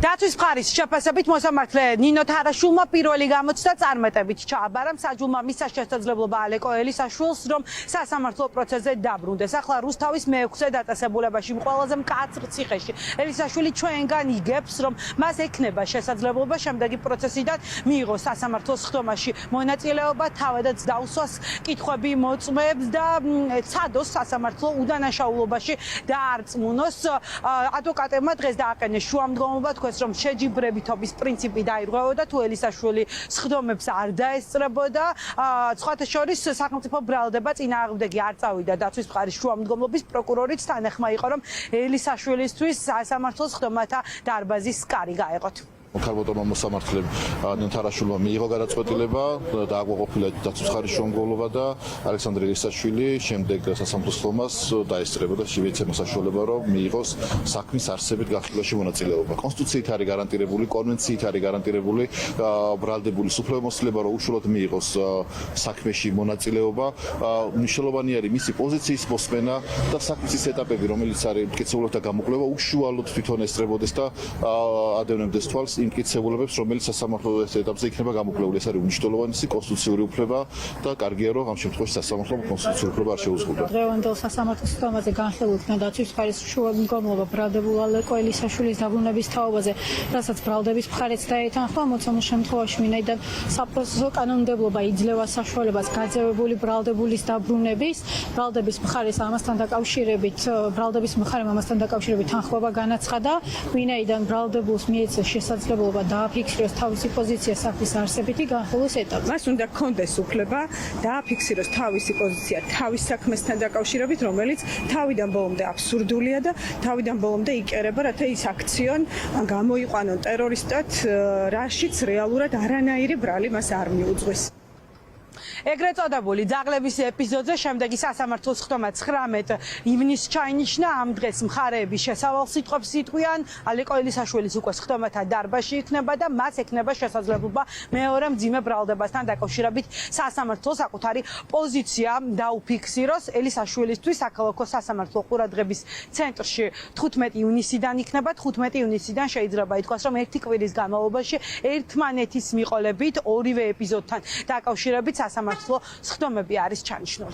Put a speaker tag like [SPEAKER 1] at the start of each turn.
[SPEAKER 1] Datus მხარის შეფასებით მოსამართლე ნინო თარაშულმა პირველი გამოცდა წარმატებით ჩააბარა მსაჯულმა მისცა შესაძლებლობა ალეკო ელისაშვილს რომ სასამართლო პროცესზე დაბრუნდეს. ახლა რუსთავის მეექვსე დაწესებულებაში ყველაზე მკაცრ ციხეში ელისაშვილი ჩვენგან იგებს რომ მას ექნება შესაძლებლობა შემდეგი პროცესიდან მიიღოს სასამართლოს ხდომაში მონაწილეობა, თავადაც დაუსვას კითხვები მოწმეებს და ცადოს სასამართლო უდანაშაულობაში დაარწმუნოს. ადვოკატებმა დღეს დააყენეს შუამდგომობა თქვენს რომ შეჯიბრებითობის პრინციპი დაირღვევოდა თუ ელისაშვილი სხდომებს არ დაესწრებოდა. სხვათა შორის სახელმწიფო ბრალდება წინააღმდეგი არ წავიდა დაცვის მხარის შუამდგომლობის პროკურორიც თანახმა იყო რომ ელისაშვილისთვის სასამართლოს ხდომათა დარბაზის კარი გაეყოთ.
[SPEAKER 2] Ქალბატონმა მოსამართლემ ნინო თარაშულმა მიიღო გადაწყვეტილება და აგვაყოფილა დაცვის მხარის შუამდგომლობა და ალექსანდრე ელისაშვილი შემდეგ სასამართლოს ხდომას დაესწრება და შეეცემა საშუალება რომ მიიღოს საქმის არსებით გახსნილობაში მონაწილეობა. კონსტიტუციით არის გარანტირებული, კონვენციით არის გარანტირებული ბრალდებული უფლებამოსილება რომ უშუალოდ მიიღოს საქმეში მონაწილეობა. მნიშვნელოვანი არის მისი პოზიციის მოსმენა და საქმის ის ეტაპები რომელიც არის მტკიცებულებთა გამოკვლევა უშუალოდ თვითონ ესწრებოდეს და ადევნებდეს თვალს იმ მტკიცებულებებს, რომელიც სასამართლოს ეტაპზე იქნება გამოკვლეული. ეს არის უნიშნელოვანი კონსტიტუციური უფლება და კარგია რომ ამ შემთხვევაში სასამართლომ კონსტიტუციური უფლება არ შეუზღუდა.
[SPEAKER 3] დღევანდელ სასამართლოს ხდომაზე განხილულ იქნა დაცვის მხარის შუამდგომლობა ბრალდებულ ალეკო ელისაშვილის დაბრუნების თაობაზე, რასაც ბრალდების მხარეც დაეთანხმა. მოცემულ შემთხვევაში ვინაიდან საპროცესო კანონმდებლობა იძლევა საშუალებას გაძევებული ბრალდებულის დაბრუნების, ბრალდების მხარეს ამასთან დაკავშირებით თანხმობა განაცხადა, ვინაიდან ბრალდებულს მიეცა შესაძლებლობა დააფიქსიროს თავისი პოზიცია საქმის არსებითი განხილვის ეტაპზე.
[SPEAKER 4] მას უნდა ჰქონდეს უფლება დააფიქსიროს თავისი პოზიცია თავის საქმესთან დაკავშირებით, რომელიც თავიდან ბოლომდე აბსურდულია და თავიდან ბოლომდე იკერება, რათა ის აქციონ გამოიყვანონ ტერორისტად, რაშიც რეალურად არანაირი ბრალი მას არ მიუძღვის.
[SPEAKER 1] ეგრეთ წოდებული ძაღლების ეპიზოდზე შემდეგი სასამართლოს ხდომა 19 ივნისს ჩაინიშნა. ამ დღეს მხარეები შესავალ სიტყვებს იტყვიან. ალეკო ელისაშვილის უკვე ხდომათა დარბაზში იქნება და მას ექნება შესაძლებლობა მეორე მძიმე ბრალდებასთან დაკავშირებით სასამართლოს საკუთარი პოზიცია დაუფიქსიროს. ელისაშვილისთვის საქალაქო სასამართლო ყურადღების ცენტრში 15 ივნისიდან იქნება. 15 ივნისიდან შეიძლება ითქვას რომ ერთი კვირის განმავლობაში ერთმანეთის მიყოლებით ორივე ეპიზოდთან დაკავშირებით სასამართლო სხდომები არის ჩანიშნული.